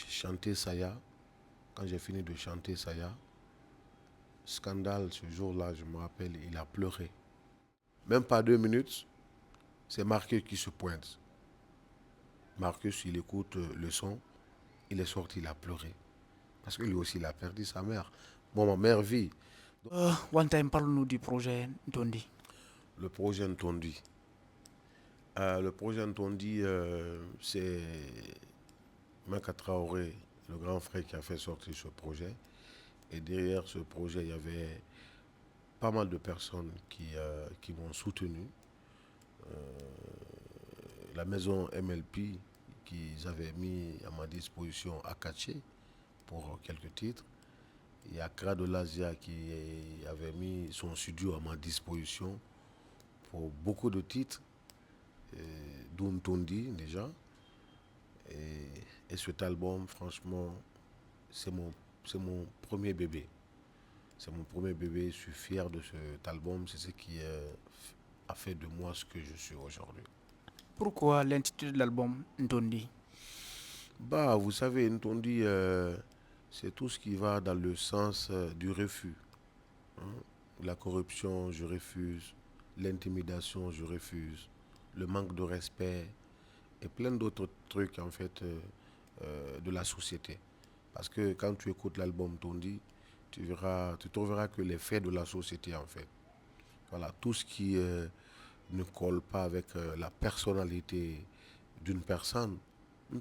J'ai chanté Saya. Quand j'ai fini de chanter Saya, scandale, ce jour-là, je me rappelle, il a pleuré. Même pas 2 minutes, c'est Marcus qui se pointe. Marcus, il écoute le son, il est sorti, il a pleuré. Parce que lui aussi, il a perdu sa mère. Bon, ma mère vit. One time, parle-nous du projet Ntondi. Le projet Ntondi. Le projet Ntondi, c'est Maka Traoré, le grand frère qui a fait sortir ce projet. Et derrière ce projet, il y avait pas mal de personnes qui m'ont soutenu. La maison MLP qu'ils avaient mis à ma disposition à Kaché pour quelques titres. Il y a Accra de l'Asia qui avait mis son studio à ma disposition pour beaucoup de titres, dont Tondi déjà. Et cet album, franchement, c'est mon premier bébé. C'est mon premier bébé, je suis fier de cet album, c'est ce qui a fait de moi ce que je suis aujourd'hui. Pourquoi l'intitulé de l'album Ntondi? Bah, vous savez, Ntondi, c'est tout ce qui va dans le sens du refus. Hein. La corruption, je refuse. L'intimidation, je refuse. Le manque de respect et plein d'autres trucs, en fait, de la société. Parce que quand tu écoutes l'album Tondi, tu trouveras que les faits de la société, en fait. Voilà, tout ce qui ne colle pas avec la personnalité d'une personne,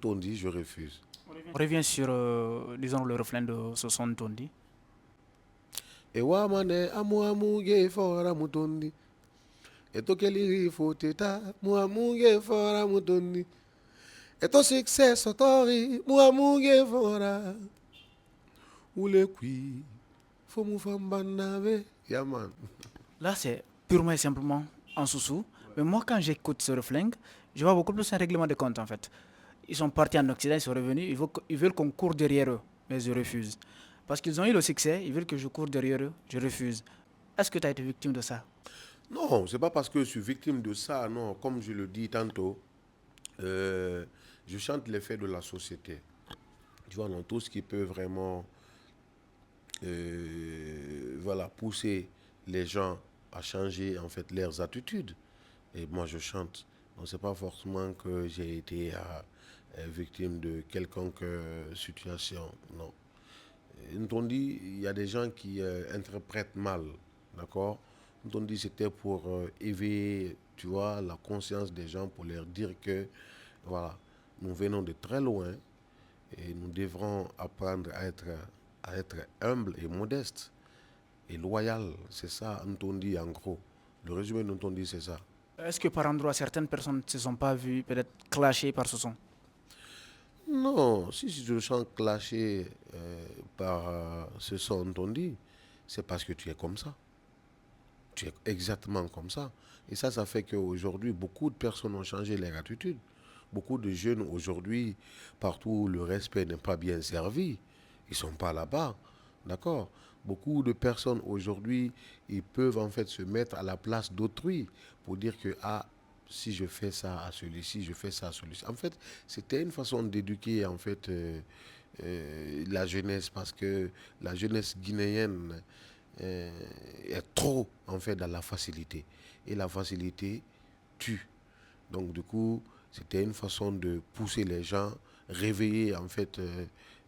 Tondi, je refuse. On revient sur, disons, le refrain de ce son Ntondi. Ewa mane amu amu ge fora mutondi. Eto keliri foteta mu amu ge fora mutondi. Eto success tori mu amu ge fora. Ule kui fomu fambanave. Yeah man. Là, c'est purement et simplement en sous-sous. Mais moi, quand j'écoute ce refrain, je vois beaucoup plus un règlement de compte en fait. Ils sont partis en Occident, ils sont revenus, ils veulent qu'on court derrière eux, mais je refuse. Parce qu'ils ont eu le succès, ils veulent que je cours derrière eux, je refuse. Est-ce que tu as été victime de ça? Non, c'est pas parce que je suis victime de ça, non. Comme je le dis tantôt, je chante les faits de la société. Tu vois, dans tout ce qui peut vraiment voilà, pousser les gens à changer en fait leurs attitudes. Et moi je chante. Donc c'est pas forcément que j'ai été victime de quelconque situation. Non. Ntondi, il y a des gens qui interprètent mal. D'accord. Ntondi, c'était pour éveiller, tu vois, la conscience des gens, pour leur dire que, voilà, nous venons de très loin et nous devrons apprendre à être humble et modeste et loyal. C'est ça, Ntondi, en gros. Le résumé de Ntondi, c'est ça. Est-ce que par endroit, certaines personnes ne se sont pas vues peut-être clashées par ce son? Non, si je sens clashé par ce son Ntondi, c'est parce que tu es comme ça. Tu es exactement comme ça. Et ça fait qu'aujourd'hui, beaucoup de personnes ont changé leur attitude. Beaucoup de jeunes aujourd'hui, partout où le respect n'est pas bien servi, ils ne sont pas là-bas. D'accord. Beaucoup de personnes aujourd'hui, ils peuvent en fait se mettre à la place d'autrui pour dire que, ah, si je fais ça à celui-ci, je fais ça à celui-ci. En fait, c'était une façon d'éduquer en fait la jeunesse, parce que la jeunesse guinéenne est trop en fait dans la facilité. Et la facilité tue. Donc du coup, c'était une façon de pousser les gens, réveiller en fait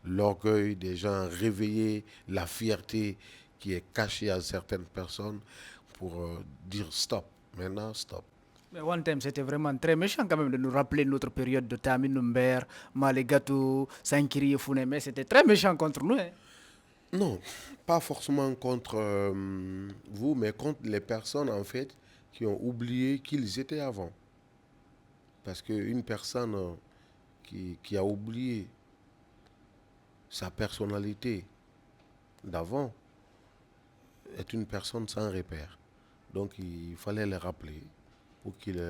l'orgueil des gens, réveiller la fierté qui est cachée à certaines personnes pour dire stop. Maintenant, stop. Mais One Time, c'était vraiment très méchant quand même de nous rappeler notre période de Tamin Number, Malegato, Sankiri et Founé. Mais c'était très méchant contre nous. Hein. Non, pas forcément contre vous, mais contre les personnes en fait qui ont oublié qu'ils étaient avant. Parce qu'une personne qui a oublié sa personnalité d'avant est une personne sans repère. Donc il fallait les rappeler pour qu'ils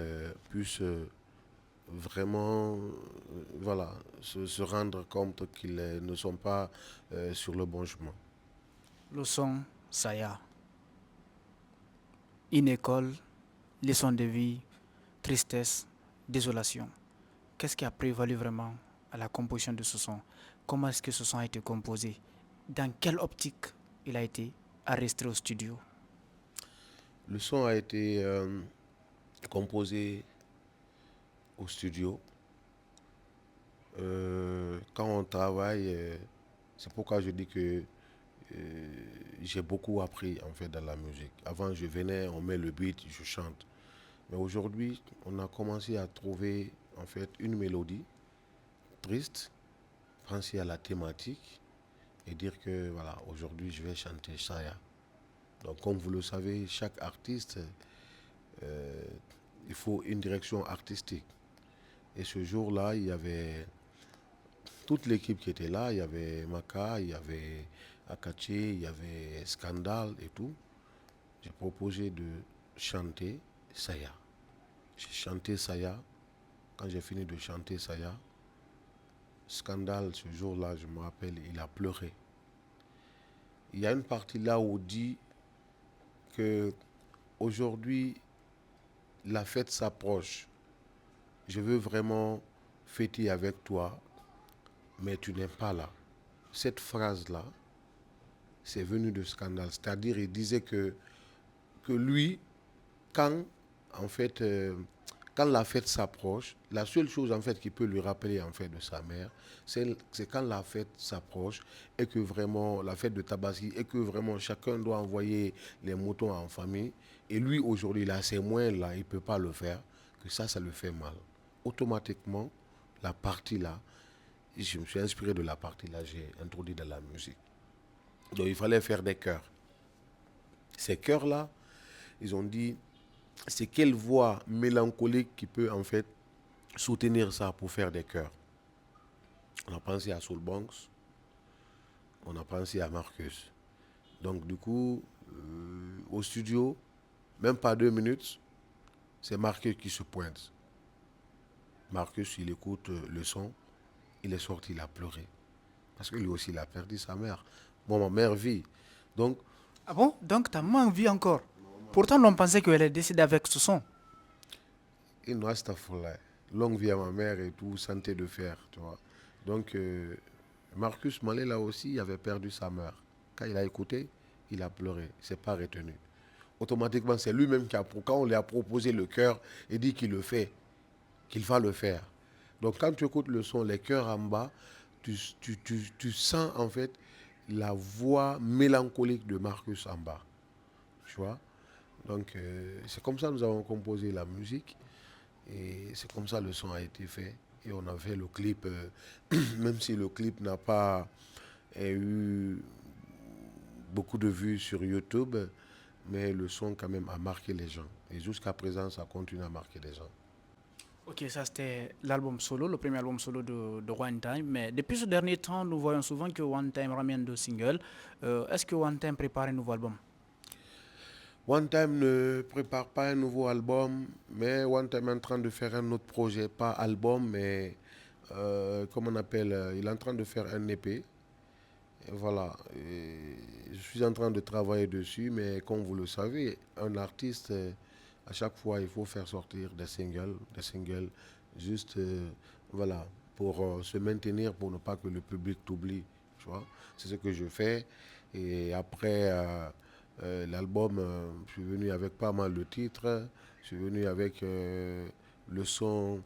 puissent vraiment voilà, se rendre compte qu'ils ne sont pas sur le bon chemin. Le son, Saya. Une école, leçon de vie, tristesse, désolation. Qu'est-ce qui a prévalu vraiment à la composition de ce son. Comment est-ce que ce son a été composé? Dans quelle optique il a été enregistré au studio? Le son a été composé au studio. Quand on travaille, c'est pourquoi je dis que j'ai beaucoup appris en fait dans la musique. Avant, je venais, on met le beat, je chante. Mais aujourd'hui, on a commencé à trouver en fait une mélodie triste, penser à la thématique et dire que voilà, aujourd'hui je vais chanter Saya. Donc comme vous le savez, chaque artiste, euh, il faut une direction artistique. Et ce jour-là, il y avait toute l'équipe qui était là. Il y avait Maka, il y avait Akache, il y avait Scandal et tout. J'ai proposé de chanter Saya. J'ai chanté Saya. Quand j'ai fini de chanter Saya, Scandal, ce jour-là, je me rappelle, il a pleuré. Il y a une partie là où on dit que aujourd'hui, la fête s'approche. Je veux vraiment fêter avec toi, mais tu n'es pas là. Cette phrase-là, c'est venu de Scandal. C'est-à-dire, il disait que lui, quand, en fait, quand la fête s'approche, la seule chose, en fait, qui peut lui rappeler, en fait, de sa mère, c'est quand la fête s'approche et que vraiment, la fête de Tabaski, et que vraiment, chacun doit envoyer les moutons en famille. Et lui, aujourd'hui, là, c'est moins là, il ne peut pas le faire, que ça le fait mal. Automatiquement, la partie là, je me suis inspiré de la partie là, j'ai introduit dans la musique. Donc il fallait faire des chœurs. Ces chœurs-là, ils ont dit, c'est quelle voix mélancolique qui peut en fait soutenir ça pour faire des chœurs. On a pensé à Soul Banks, on a pensé à Marcus. Donc du coup, au studio, même pas 2 minutes, c'est Marcus qui se pointe. Marcus, il écoute le son, il est sorti, il a pleuré. Parce que lui aussi, il a perdu sa mère. Moi, ma mère vit. Donc, Ah bon? Donc ta maman vit encore. Pourtant, l'on pensait qu'elle est décédée avec ce son. il nous reste à faire longue vie à ma mère et tout, santé de fer, tu vois. Donc, Marcus Malé, là aussi, il avait perdu sa mère. Quand il a écouté, il a pleuré. Il ne s'est pas retenu. Automatiquement, c'est lui-même qui a, quand on lui a proposé le cœur, il dit qu'il le fait, qu'il va le faire. Donc, quand tu écoutes le son, les cœurs en bas, tu sens en fait la voix mélancolique de Marcus en bas. Tu vois. Donc, c'est comme ça que nous avons composé la musique. Et c'est comme ça que le son a été fait. Et on a fait le clip, même si le clip n'a pas eu beaucoup de vues sur YouTube, mais le son quand même a marqué les gens. Et jusqu'à présent, ça continue à marquer les gens. Ok, ça c'était l'album solo, le premier album solo de One Time. Mais depuis ce dernier temps, nous voyons souvent que One Time ramène deux singles. Est-ce que One Time prépare un nouveau album? One Time ne prépare pas un nouveau album, mais One Time est en train de faire un autre projet, pas album, mais comme on appelle, il est en train de faire un EP. Et voilà, et je suis en train de travailler dessus, mais comme vous le savez, un artiste, à chaque fois, il faut faire sortir des singles, juste, voilà, pour se maintenir, pour ne pas que le public t'oublie, tu vois. C'est ce que je fais. Et après l'album, je suis venu avec pas mal de titres. Je suis venu avec le son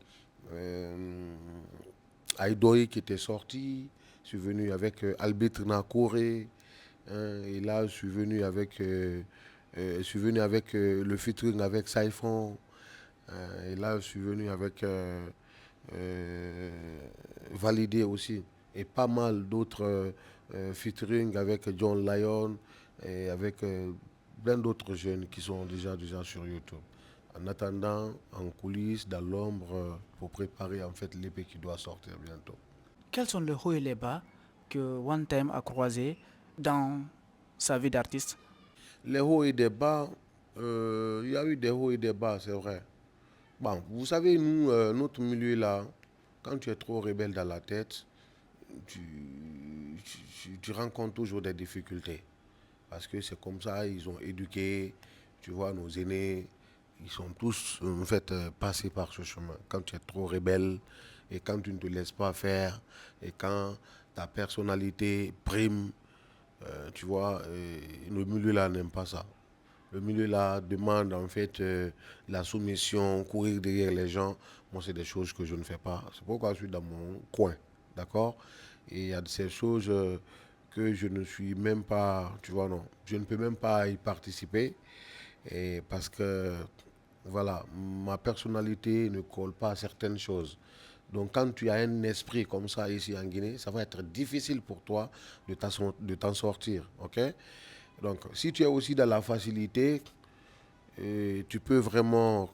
Aïdoï qui était sorti. Je suis venu avec Albert Nakoré. Hein, et là, je suis venu avec le featuring avec Saifon. Et là, je suis venu avec Validé aussi. Et pas mal d'autres featuring avec John Lyon et avec plein d'autres jeunes qui sont déjà sur YouTube. En attendant, en coulisses, dans l'ombre, pour préparer en fait l'épée qui doit sortir bientôt. Quels sont les hauts et les bas que One Time a croisés dans sa vie d'artiste? Les hauts et des bas, il y a eu des hauts et des bas, c'est vrai. Bon, vous savez, nous, notre milieu là, quand tu es trop rebelle dans la tête, tu, tu rencontres toujours des difficultés. Parce que c'est comme ça, ils ont éduqué, tu vois, nos aînés, ils sont tous en fait passés par ce chemin. Quand tu es trop rebelle, Et quand tu ne te laisses pas faire, et quand ta personnalité prime, tu vois, le milieu là n'aime pas ça. Le milieu là demande en fait la soumission, courir derrière les gens. Moi, c'est des choses que je ne fais pas. C'est pourquoi je suis dans mon coin. D'accord? Et il y a de ces choses que je ne suis même pas, tu vois, non. Je ne peux même pas y participer. Et parce que, voilà, ma personnalité ne colle pas à certaines choses. Donc, quand tu as un esprit comme ça ici en Guinée, ça va être difficile pour toi de t'en sortir. OK? Donc, si tu es aussi dans la facilité, tu peux vraiment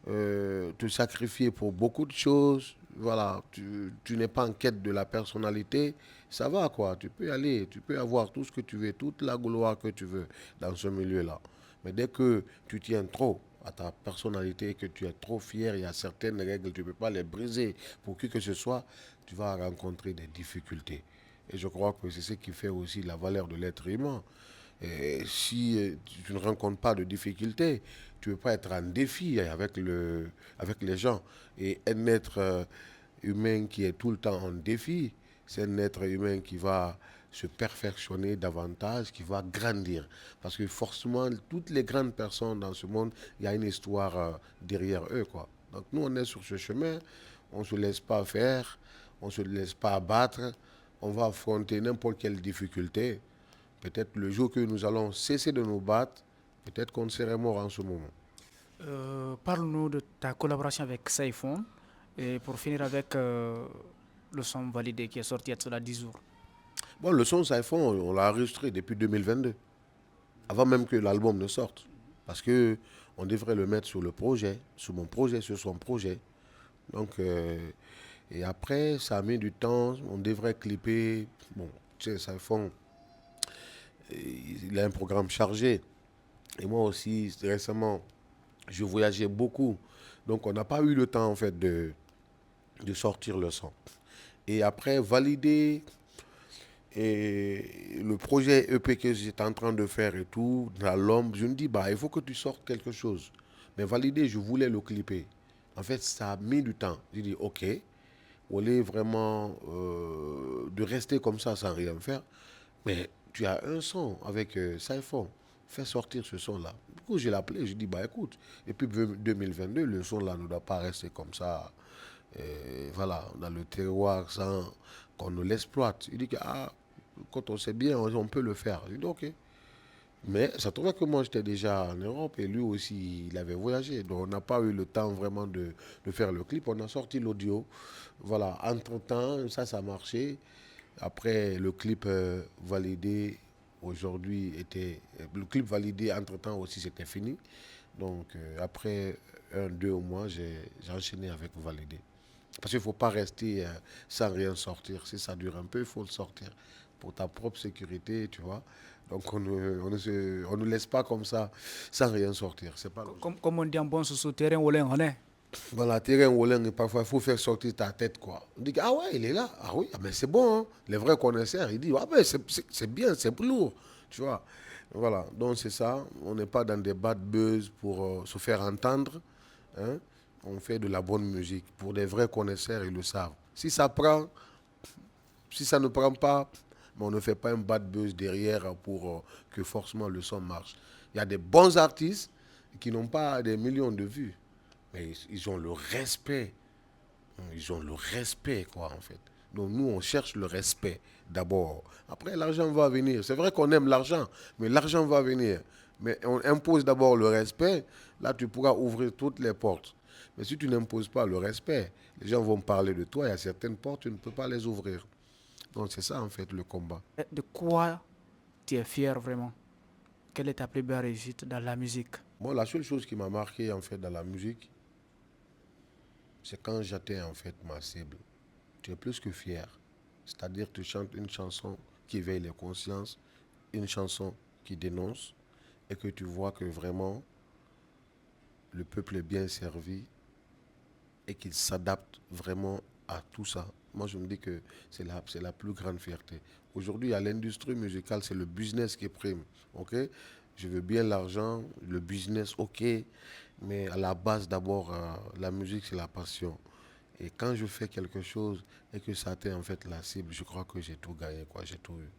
te sacrifier pour beaucoup de choses. Voilà, tu n'es pas en quête de la personnalité. Ça va quoi, tu peux y aller, tu peux avoir tout ce que tu veux, toute la gloire que tu veux dans ce milieu-là. Mais dès que tu tiens trop à ta personnalité, que tu es trop fier, il y a certaines règles, tu ne peux pas les briser pour qui que ce soit, tu vas rencontrer des difficultés. Et je crois que c'est ce qui fait aussi la valeur de l'être humain. Et si tu ne rencontres pas de difficultés, tu ne peux pas être en défi avec les gens. Et un être humain qui est tout le temps en défi, c'est un être humain qui va se perfectionner davantage, qui va grandir. Parce que forcément, toutes les grandes personnes dans ce monde, il y a une histoire derrière eux, quoi. Donc nous, on est sur ce chemin, on ne se laisse pas faire, on ne se laisse pas abattre, on va affronter n'importe quelle difficulté. Peut-être le jour que nous allons cesser de nous battre, peut-être qu'on serait mort en ce moment. Parle-nous de ta collaboration avec Saifon. Et pour finir avec le son validé qui est sorti il y a cela 10 jours. Bon, le son Saifon, on l'a enregistré depuis 2022, avant même que l'album ne sorte. Parce que on devrait le mettre sur le projet, sur mon projet, sur son projet. Donc, et après, ça a mis du temps, on devrait clipper. Bon, tu sais, Saifon, il a un programme chargé. Et moi aussi, récemment, je voyageais beaucoup. Donc, on n'a pas eu le temps, en fait, de sortir le son. Et après, valider et le projet EP que j'étais en train de faire et tout, dans l'ombre, je me dis, bah, il faut que tu sortes quelque chose. Mais valider, je voulais le clipper. En fait, ça a mis du temps. J'ai dit, ok, on est vraiment de rester comme ça sans rien faire. Mais tu as un son avec Saifon. Fais sortir ce son-là. Du coup, je l'ai appelé, je dis, bah écoute, et puis 2022, le son-là ne doit pas rester comme ça, voilà, dans le terroir sans qu'on ne l'exploite. Il dit que, ah, quand on sait bien, on peut le faire. Je dis, ok. Mais ça trouvait que moi, j'étais déjà en Europe et lui aussi, il avait voyagé. Donc, on n'a pas eu le temps vraiment de faire le clip. On a sorti l'audio. Voilà, entre-temps, ça a marché. Après, le clip validé aujourd'hui était. Le clip validé entre-temps aussi, c'était fini. Donc, après 2 mois, j'ai enchaîné avec validé. Parce qu'il ne faut pas rester sans rien sortir. Si ça dure un peu, il faut le sortir pour ta propre sécurité, tu vois. Donc, on ne laisse pas comme ça sans rien sortir. C'est pas logique. Comme on dit en bon sous terrain, on est. Dans la terrain Wolling, parfois, il faut faire sortir ta tête, quoi. On dit, ah ouais, il est là. Ah oui, ah, mais c'est bon, hein. Les vrais connaisseurs, ils disent, ah ben, c'est bien, c'est lourd, tu vois. Voilà, donc c'est ça. On n'est pas dans des bad buzz pour se faire entendre, hein. On fait de la bonne musique. Pour des vrais connaisseurs, ils le savent. Si ça prend, si ça ne prend pas, mais on ne fait pas un bad buzz derrière pour que forcément le son marche. Il y a des bons artistes qui n'ont pas des millions de vues. Mais ils ont le respect. Ils ont le respect, quoi, en fait. Donc nous, on cherche le respect d'abord. Après, l'argent va venir. C'est vrai qu'on aime l'argent, mais l'argent va venir. Mais on impose d'abord le respect. Là, tu pourras ouvrir toutes les portes. Mais si tu n'imposes pas le respect, les gens vont parler de toi. Il y a certaines portes, tu ne peux pas les ouvrir. Donc c'est ça, en fait, le combat. De quoi tu es fier vraiment? Quelle est ta plus belle réussite dans la musique? Bon, la seule chose qui m'a marqué, en fait, dans la musique, c'est quand j'atteins, en fait, ma cible. Tu es plus que fier. C'est-à-dire tu chantes une chanson qui éveille les consciences, une chanson qui dénonce, et que tu vois que vraiment le peuple est bien servi et qu'il s'adapte vraiment à tout ça. Moi, je me dis que c'est la plus grande fierté. Aujourd'hui, à l'industrie musicale, c'est le business qui prime. Ok? Je veux bien l'argent, le business, ok. Mais à la base, d'abord, la musique, c'est la passion. Et quand je fais quelque chose et que ça atteint en fait la cible, je crois que j'ai tout gagné, quoi, j'ai tout eu.